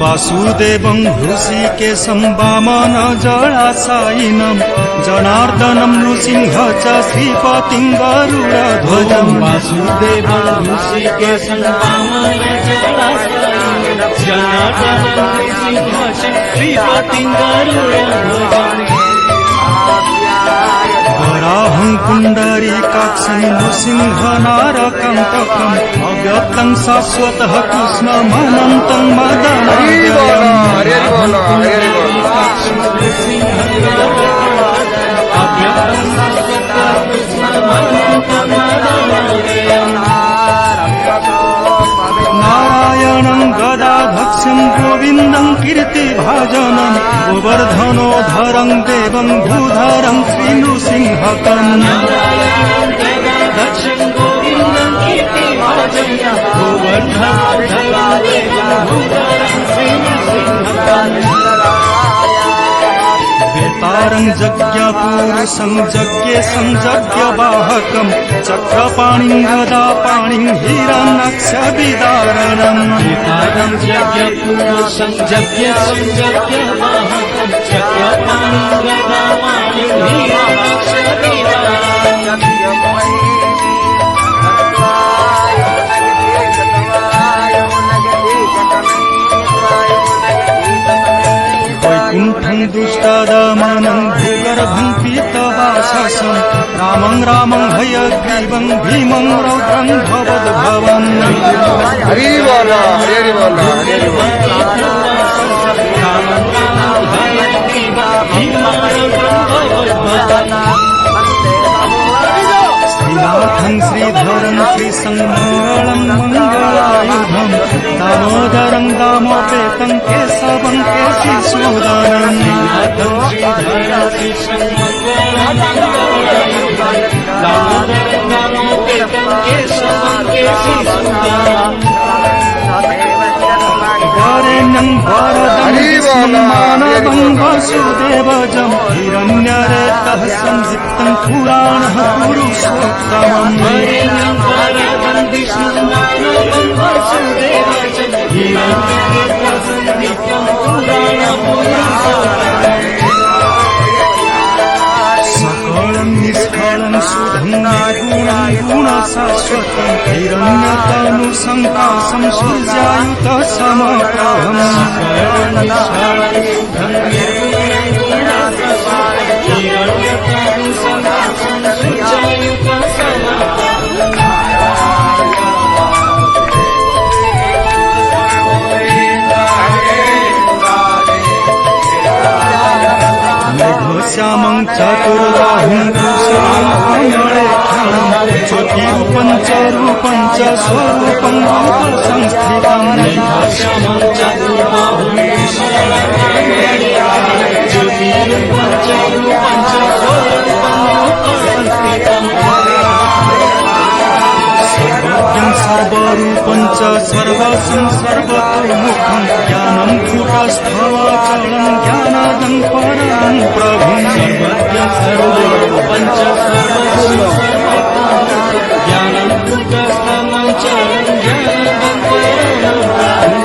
वासुदेवं हृषीकेशं वामन जलाशायिनं जनार्दनं नृसिंह च श्रीपतिं गरुडध्वजं वासुदेवं हृषीकेशं वामन जलाशायिनं जनार्दनं नृसिंह च श्रीपतिं गरुडध्वजम् वराहं पुण्डरीकाक्षं नृसिंहनारकान्तकम् अव्यक्तं शाश्वतः कृष्णमनन्तं नारायणं गदाधक्षं गोविन्दं कीर्तिभाजनं गोवर्धनोधरं देवं भूधरं श्रीनृसिंहकम् वेतारं यज्ञपुरुषं यज्ञेशं यज्ञवाहकं चक्रपाणिं गदापाणिं हिरण्यक्षविदारणम् वेतारं यज्ञपुरुषं यज्ञेशं यज्ञवाहकं चक्रपाणिं गदापाणिं हिरण्यक्षविदारणम् वैकुण्ठं दुष्टदमनं भूगर्भं पीतवाससं रामं रामं हयग्रीवं भीमं रौद्रं भवद्भवम् हरि बोल हरि बोल हरि बोल श्रीनाथं श्रीधरं श्रीसंमङ्गलं मङ्गलायुधं दामोदरं दामोपेतं केशवं केशिसूदनम् वरेण्यं वरदं मानवं वसुदेवजं हिरण्यरेतः संयुक्तं पुराणः पुरुषोत्तमम् वरेण्यं वरदं विष्णुमानवं वसुदेवजं हिरण्यरेतः संयुक्तं पुराणः पुरुषोत्तमम् सकलं निष्कलं शुद्धं निर्गुणं गुणशाश्वतं हिरण्यतनुसङ्काशं सूर्यायुतसमप्रभम् श्यामं चतुर्बाहुं कुशलं कमलेक्षणं ज्योतिरूपं च रूपं च स्वरूपं रूपसंस्थितम् श्यामं चतुर्बाहुं कुशलं कमलेक्षणं ज्योतिरूपं च रूपं च स्वरूपं रूपसंस्थितम् सर्वज्ञं सर्वरूपं च सर्वसं सर्वतोमुखं ज्ञानं कूटस्थवाचलं ज्ञानादं परं प्रभुम् सर्वज्ञं सर्वरूपं च सर्वसं सर्वतोमुखं ज्ञानं कूटस्थवाचलं ज्ञानादं परं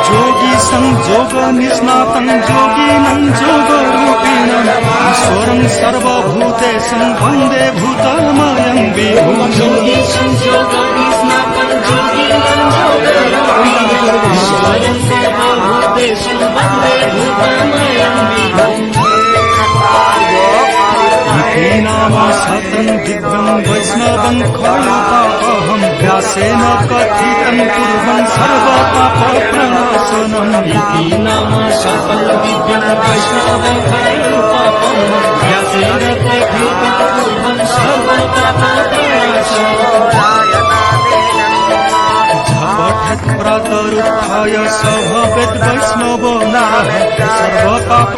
जोगी संयोग निष्णातं योगिनं योगरूपिणम् ईश्वरं सर्वभूतेषं वन्दे भूतमयं विभुम् योगी संयोगं स्नातं योगिनं योगरूपिणम् ईश्वरं सर्वभूतेषु वन्दे भूतमयं विभुम् नामाशतं दिव्यं वैष्णवं खलु पापहं व्यासेन कथितं कुर्वन् सर्वपापप्रणाशनम् इति नामाशतं दिव्यं वैष्णवं खलु पापं व्यासेन कथितं कुर्वन् सर्वपापप्रणाशनम् झपठत् प्रातरुत्थाय स भवेद् वैष्णवो नरः सर्वपाप